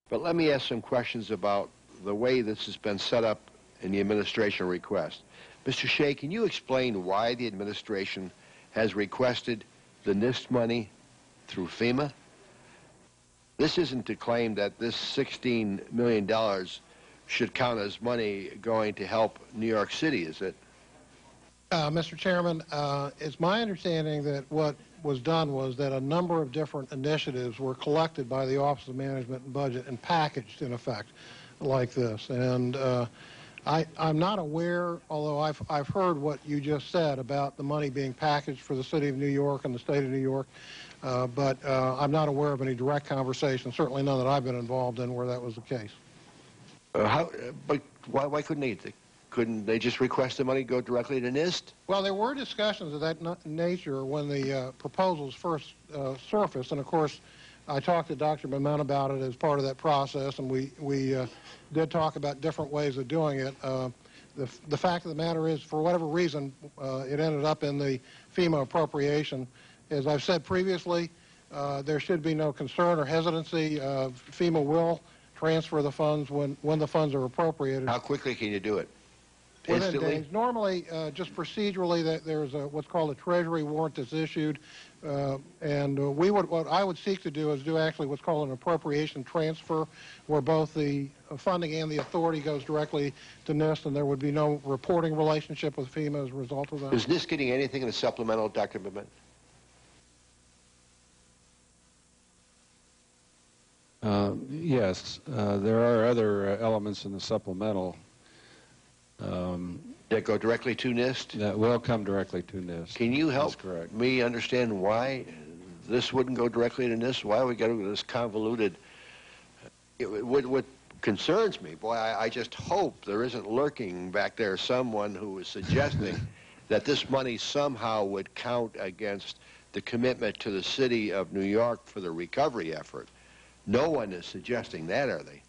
But let me ask some questions about the way this has been set up in the administration request. Mr. Shea, can you explain why the administration has requested the NIST money through FEMA? This isn't to claim that this $16 million should count as money going to help New York City, is it? Mr. Chairman, it's my understanding that what was done was that a number of different initiatives were collected by the Office of Management and Budget and packaged, in effect, like this. And I'm not aware, although I've heard what you just said about the money being packaged for the City of New York and the State of New York, but I'm not aware of any direct conversation, certainly none that I've been involved in, where that was the case. But why couldn't they just request the money go directly to NIST? Well, there were discussions of that nature when the proposals first surfaced, and of course I talked to Dr. Bement about it as part of that process, and we did talk about different ways of doing it. The fact of the matter is, for whatever reason, it ended up in the FEMA appropriation. As I've said previously, there should be no concern or hesitancy. FEMA will transfer the funds when the funds are appropriated. How quickly can you do it? Within days. Normally, just procedurally, there's what's called a Treasury warrant that's issued, and what I would seek to do is do actually what's called an appropriation transfer, where both the funding and the authority goes directly to NIST, and there would be no reporting relationship with FEMA as a result of that. Is NIST getting anything in the supplemental, Dr. Bement? Yes, there are other elements in the supplemental that go directly to NIST? That will come directly to NIST. Can you help me understand why this wouldn't go directly to NIST? Why we got this convoluted? What concerns me, boy, I just hope there isn't lurking back there someone who is suggesting that this money somehow would count against the commitment to the City of New York for the recovery effort. No one is suggesting that, are they?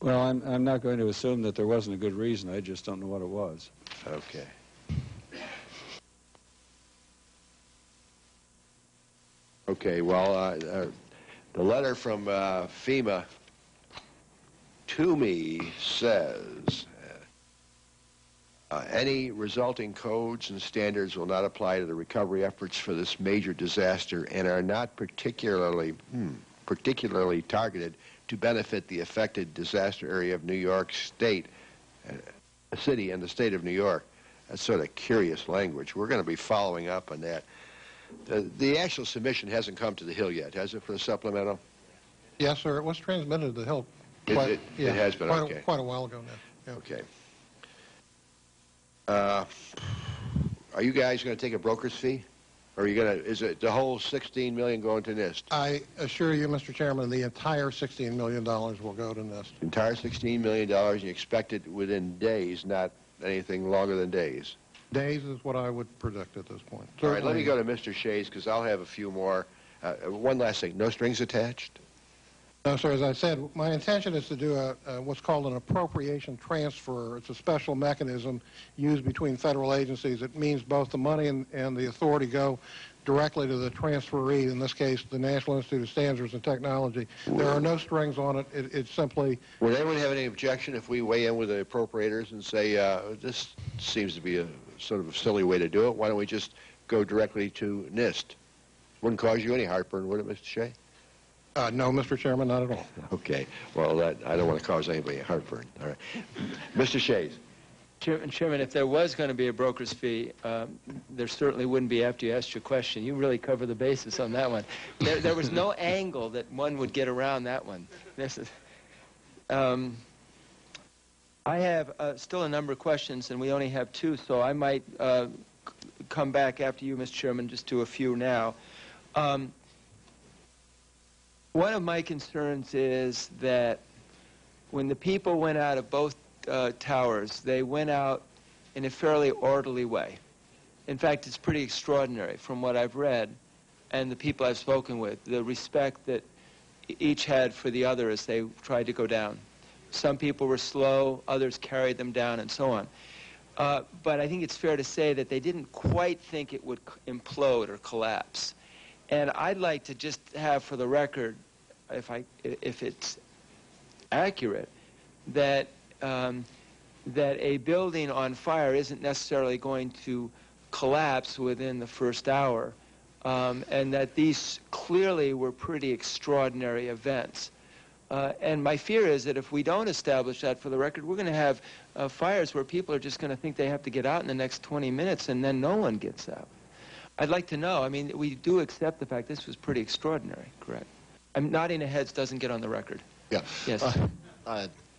Well, I'm not going to assume that there wasn't a good reason. I just don't know what it was. Okay. Okay, well, the letter from FEMA to me says any resulting codes and standards will not apply to the recovery efforts for this major disaster and are not particularly targeted to benefit the affected disaster area of New York State, City and the State of New York. That's sort of curious language. We're going to be following up on that. The actual submission hasn't come to the Hill yet, has it, for the supplemental? Yes, sir. It was transmitted to the Hill. It has been, okay. Quite a while ago now. Yeah. Okay. Are you guys going to take a broker's fee? Or are you going to, is it the whole $16 million going to NIST? I assure you, Mr. Chairman, the entire $16 million will go to NIST. The entire $16 million, and you expect it within days, not anything longer than days? Days is what I would predict at this point. All right, let me go to Mr. Shays, because I'll have a few more. One last thing, no strings attached? No, sir. As I said, my intention is to do what's called an appropriation transfer. It's a special mechanism used between federal agencies. It means both the money and the authority go directly to the transferee, in this case, the National Institute of Standards and Technology. There are no strings on it. It's simply... Would anyone have any objection if we weigh in with the appropriators and say, this seems to be a sort of a silly way to do it. Why don't we just go directly to NIST? Wouldn't cause you any heartburn, would it, Mr. Shea? No, Mr. Chairman, not at all. Okay. Well, I don't want to cause anybody heartburn. All right. Mr. Shays. Chairman, if there was going to be a broker's fee, there certainly wouldn't be after you asked your question. You really cover the basis on that one. There was no angle that one would get around that one. This is, I have still a number of questions, and we only have two, so I might come back after you, Mr. Chairman, just do a few now. One of my concerns is that when the people went out of both towers, they went out in a fairly orderly way. In fact, it's pretty extraordinary from what I've read and the people I've spoken with, the respect that each had for the other as they tried to go down. Some people were slow, others carried them down, and so on. But I think it's fair to say that they didn't quite think it would implode or collapse. And I'd like to just have, for the record, if it's accurate that that a building on fire isn't necessarily going to collapse within the first hour, and that these clearly were pretty extraordinary events. And my fear is that if we don't establish that for the record, we're going to have fires where people are just going to think they have to get out in the next 20 minutes, and then no one gets out. I'd like to know. I mean, we do accept the fact this was pretty extraordinary, correct? I'm nodding of heads doesn't get on the record. Yeah. Yes.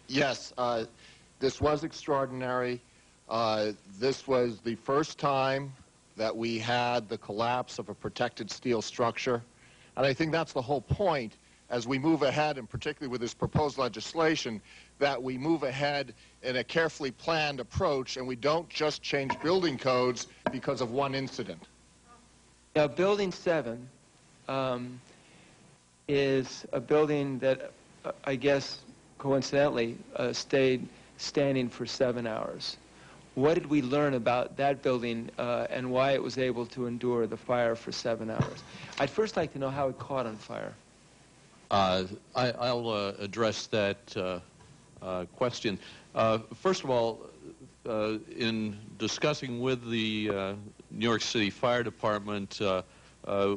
Yes, this was extraordinary. This was the first time that we had the collapse of a protected steel structure. And I think that's the whole point as we move ahead, and particularly with this proposed legislation, that we move ahead in a carefully planned approach and we don't just change building codes because of one incident. Now, Building 7 is a building that I guess coincidentally stayed standing for 7 hours. What did we learn about that building and why it was able to endure the fire for 7 hours? I'd first like to know how it caught on fire. I'll address that question. First of all, in discussing with the New York City Fire Department,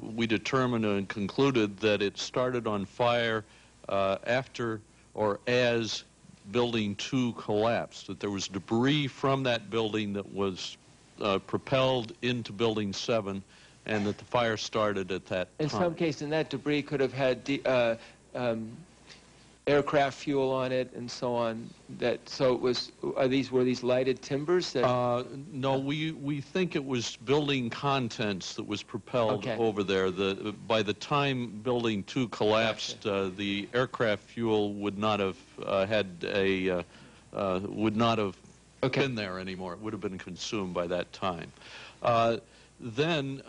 we determined and concluded that it started on fire after or as Building 2 collapsed, that there was debris from that building that was propelled into Building 7, and that the fire started at that time. In some cases, that debris could have had aircraft fuel on it and so on. So it was. Were these lighted timbers? No, we think it was building contents that was propelled over there. By the time Building 2 collapsed, the aircraft fuel would not have been there anymore. It would have been consumed by that time. Then,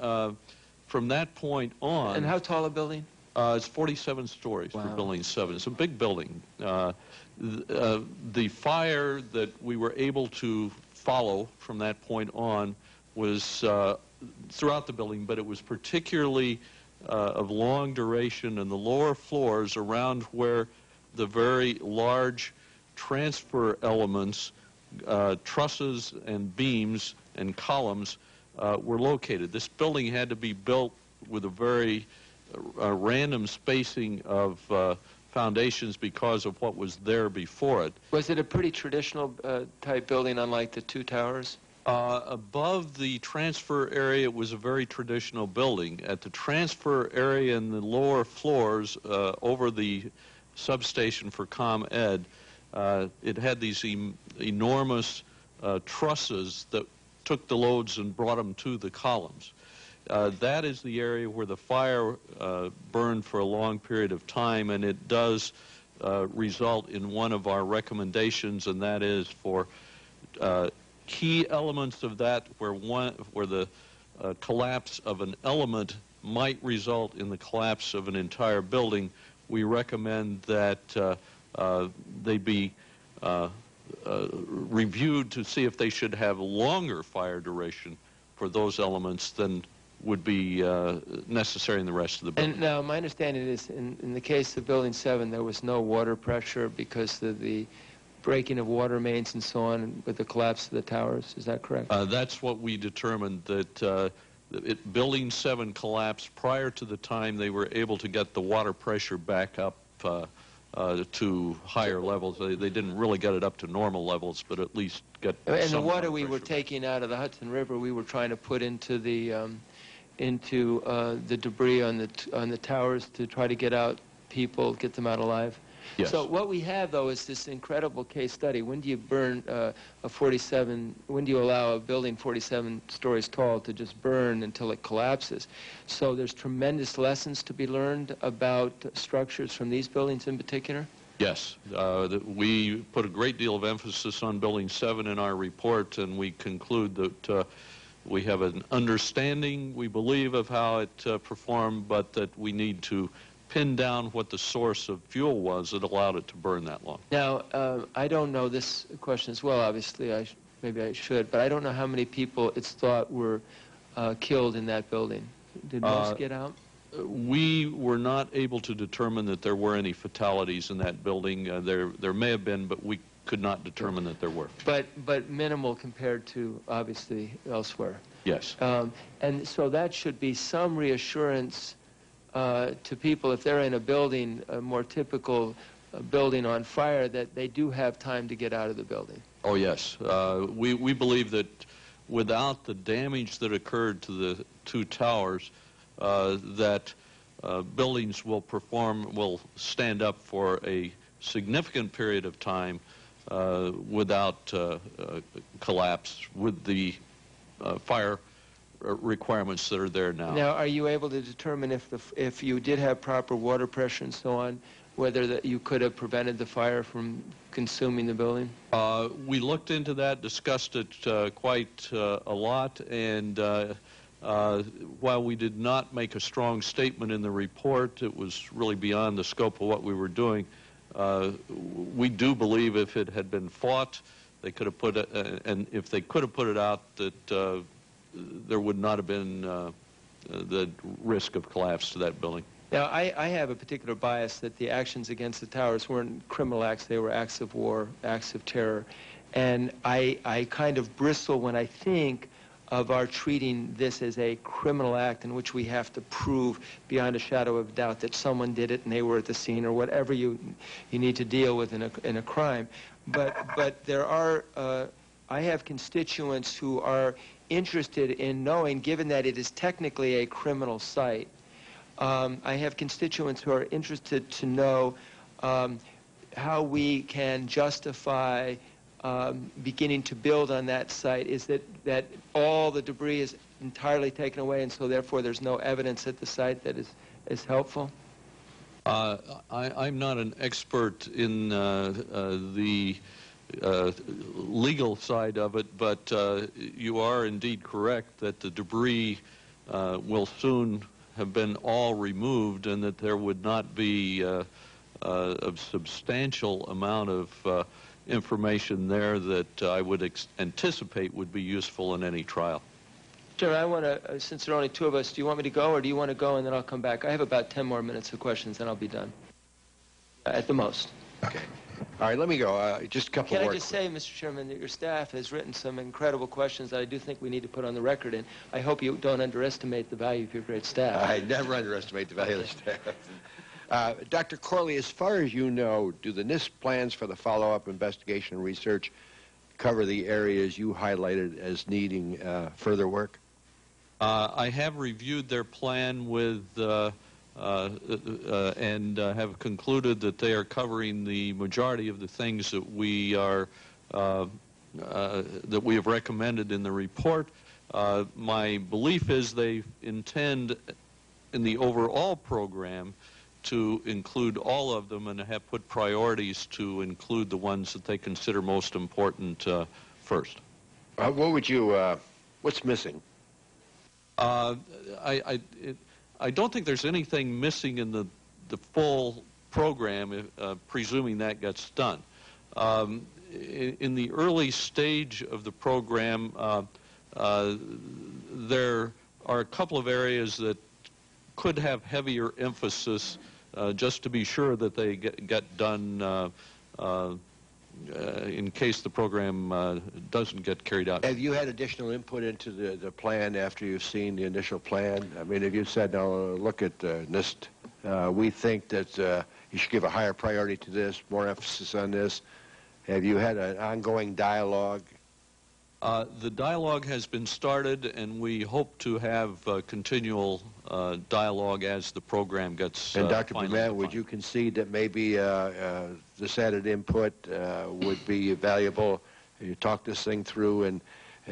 from that point on... And how tall a building? It's 47 stories for Building 7. It's a big building. The fire that we were able to follow from that point on was throughout the building, but it was particularly of long duration in the lower floors around where the very large transfer elements, trusses and beams and columns were located. This building had to be built with a very random spacing of foundations because of what was there before it. Was it a pretty traditional type building, unlike the two towers? Above the transfer area, it was a very traditional building. At the transfer area in the lower floors, over the substation for ComEd, it had these enormous trusses that took the loads and brought them to the columns. That is the area where the fire burned for a long period of time, and it does result in one of our recommendations, and that is for key elements of that where the collapse of an element might result in the collapse of an entire building. We recommend that they be reviewed to see if they should have longer fire duration for those elements than would be necessary in the rest of the building. And now, my understanding is, in the case of Building 7, there was no water pressure because of the breaking of water mains and so on with the collapse of the towers. Is that correct? That's what we determined, that Building 7 collapsed prior to the time they were able to get the water pressure back up to higher levels. They didn't really get it up to normal levels, but at least get and some the water we pressure were back. taking out of the Hudson River, we were trying to put into the debris on the towers to try to get out people, get them out alive. Yes. So what we have, though, is this incredible case study. When do you burn when do you allow a building 47 stories tall to just burn until it collapses? So there's tremendous lessons to be learned about structures from these buildings in particular? Yes. We put a great deal of emphasis on Building 7 in our report, and we conclude that we have an understanding, we believe, of how it performed, but that we need to pin down what the source of fuel was that allowed it to burn that long. Now, I don't know this question as well, obviously. Maybe I should, but I don't know how many people it's thought were killed in that building. Did most get out? We were not able to determine that there were any fatalities in that building. There may have been, but we could not determine that there were. But minimal compared to, obviously, elsewhere. Yes. And so that should be some reassurance to people if they're in a building, a more typical building on fire, that they do have time to get out of the building. Oh, yes. We believe that without the damage that occurred to the two towers, that buildings will stand up for a significant period of time without collapse with the fire requirements that are there now. Now, are you able to determine if you did have proper water pressure and so on, whether you could have prevented the fire from consuming the building? We looked into that, discussed it quite a lot, and while we did not make a strong statement in the report, it was really beyond the scope of what we were doing. We do believe if it had been fought, they could have put it, and if they could have put it out, that there would not have been the risk of collapse to that building. Now, I have a particular bias that the actions against the towers weren't criminal acts, they were acts of war, acts of terror. And I kind of bristle when I think of our treating this as a criminal act in which we have to prove beyond a shadow of doubt that someone did it and they were at the scene, or whatever you need to deal with in a crime. But there are, I have constituents who are interested in knowing, given that it is technically a criminal site, I have constituents who are interested to know how we can justify beginning to build on that site. Is that all the debris is entirely taken away, and so therefore there's no evidence at the site that is helpful? I'm not an expert in the legal side of it, but you are indeed correct that the debris will soon have been all removed, and that there would not be a substantial amount of information there that I would anticipate would be useful in any trial. Chairman, I want to, since there are only two of us, do you want me to go, or do you want to go and then I'll come back? I have about 10 more minutes of questions, and I'll be done. At the most. Okay. All right, let me go. Just a couple more. Can I just say, Mr. Chairman, that your staff has written some incredible questions that I do think we need to put on the record, and I hope you don't underestimate the value of your great staff. I never underestimate the value of the staff. Dr. Corley, as far as you know, do the NIST plans for the follow-up investigation and research cover the areas you highlighted as needing further work? I have reviewed their plan with and have concluded that they are covering the majority of the things that we are that we have recommended in the report. My belief is they intend in the overall program to include all of them, and have put priorities to include the ones that they consider most important first. What would you, what's missing? I don't think there's anything missing in the full program, presuming that gets done. In the early stage of the program, there are a couple of areas that could have heavier emphasis just to be sure that they get done in case the program doesn't get carried out. Have you had additional input into the plan after you've seen the initial plan? I mean, have you said, no, look at NIST, we think that you should give a higher priority to this, more emphasis on this? Have you had an ongoing dialogue? The dialogue has been started, and we hope to have continual dialogue as the program gets And Dr. finally Burnett, defined. would you concede that maybe this added input would be valuable? You talk this thing through, and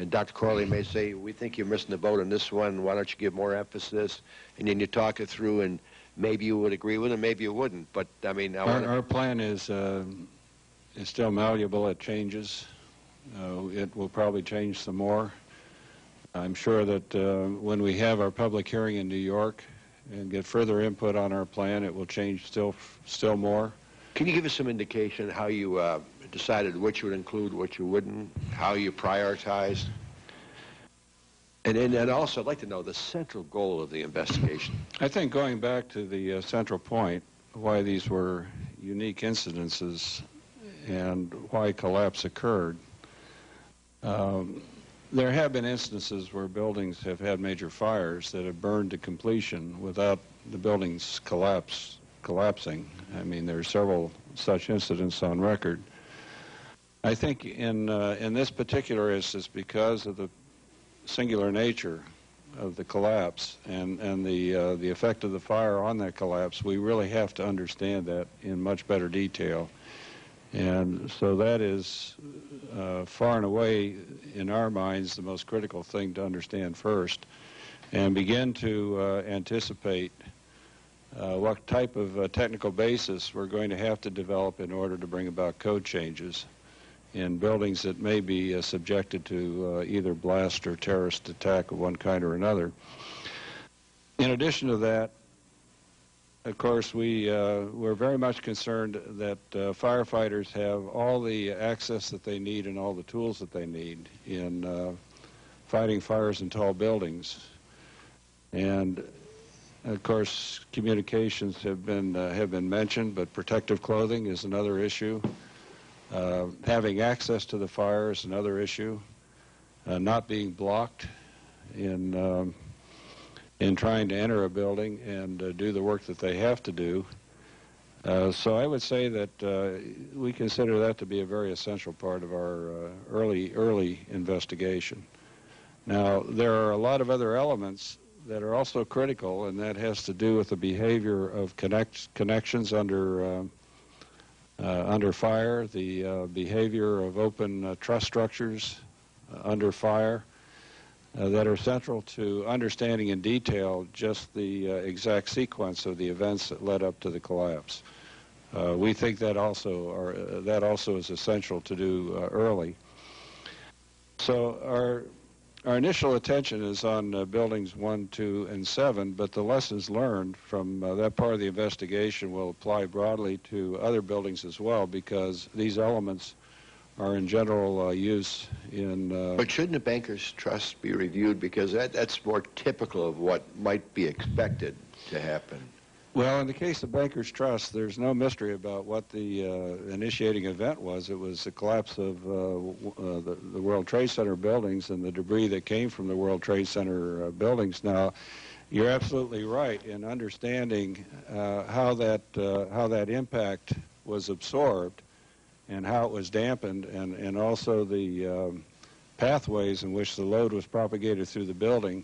Dr. Corley may say, we think you're missing the boat on this one, why don't you give more emphasis? And then you talk it through, and maybe you would agree with it, maybe you wouldn't. But, I mean, Our plan is still malleable. It changes. It will probably change some more. I'm sure that when we have our public hearing in New York and get further input on our plan, it will change still more. Can you give us some indication how you decided what you would include, what you wouldn't, how you prioritized? And also, I'd like to know the central goal of the investigation. I think going back to the central point, why these were unique incidences and why collapse occurred, there have been instances where buildings have had major fires that have burned to completion without the buildings collapsing. I mean, there are several such incidents on record. I think in this particular instance, because of the singular nature of the collapse and the effect of the fire on that collapse, we really have to understand that in much better detail. And so that is far and away, in our minds, the most critical thing to understand first, and begin to anticipate what type of technical basis we're going to have to develop in order to bring about code changes in buildings that may be subjected to either blast or terrorist attack of one kind or another. In addition to that, of course, we're very much concerned that firefighters have all the access that they need and all the tools that they need in fighting fires in tall buildings. And of course, communications have been mentioned, but protective clothing is another issue. Having access to the fire is another issue. Not being blocked in trying to enter a building and do the work that they have to do. So I would say that we consider that to be a very essential part of our early investigation. Now, there are a lot of other elements that are also critical, and that has to do with the behavior of connections under fire, the behavior of open truss structures under fire, that are central to understanding in detail just the exact sequence of the events that led up to the collapse. We think that also is essential to do early. So our initial attention is on buildings 1, 2, and 7, but the lessons learned from that part of the investigation will apply broadly to other buildings as well, because these elements are in general use in... But shouldn't a banker's trust be reviewed? Because that's more typical of what might be expected to happen. Well, in the case of banker's trust, there's no mystery about what the initiating event was. It was the collapse of the World Trade Center buildings and the debris that came from the World Trade Center buildings. Now, you're absolutely right in understanding how that impact was absorbed and how it was dampened, and also the pathways in which the load was propagated through the building.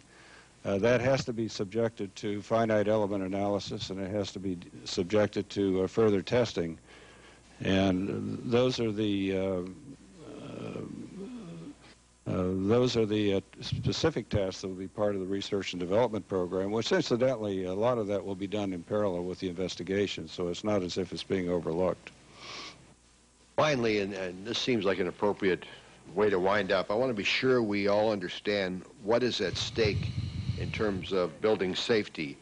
That has to be subjected to finite element analysis, and it has to be subjected to further testing. And those are the specific tests that will be part of the research and development program, which incidentally, a lot of that will be done in parallel with the investigation, so it's not as if it's being overlooked. Finally, and this seems like an appropriate way to wind up, I want to be sure we all understand what is at stake in terms of building safety,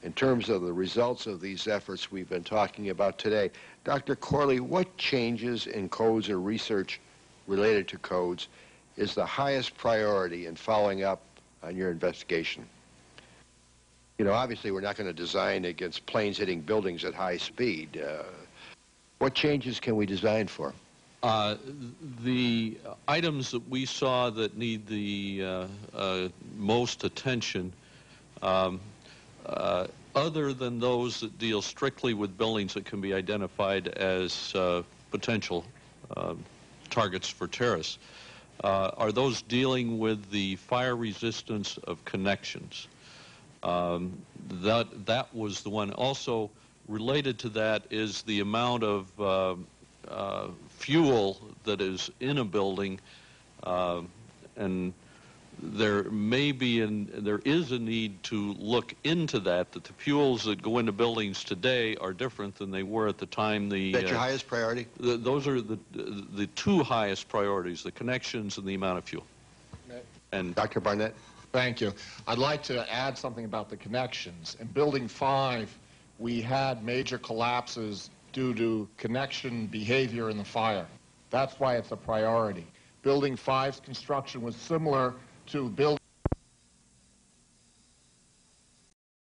in terms of the results of these efforts we've been talking about today. Dr. Corley, what changes in codes or research related to codes is the highest priority in following up on your investigation? You know, obviously we're not going to design against planes hitting buildings at high speed. What changes can we design for? The items that we saw that need the most attention, other than those that deal strictly with buildings that can be identified as potential targets for terrorists, are those dealing with the fire resistance of connections. That was the one. Also, related to that is the amount of fuel that is in a building, and there is a need to look into that the fuels that go into buildings today are different than they were at the time. That's your highest priority? Those are the two highest priorities, the connections and the amount of fuel. And Dr. Barnett? Thank you. I'd like to add something about the connections. In Building 5, we had major collapses due to connection behavior in the fire. That's why it's a priority. Building 5's construction was similar to building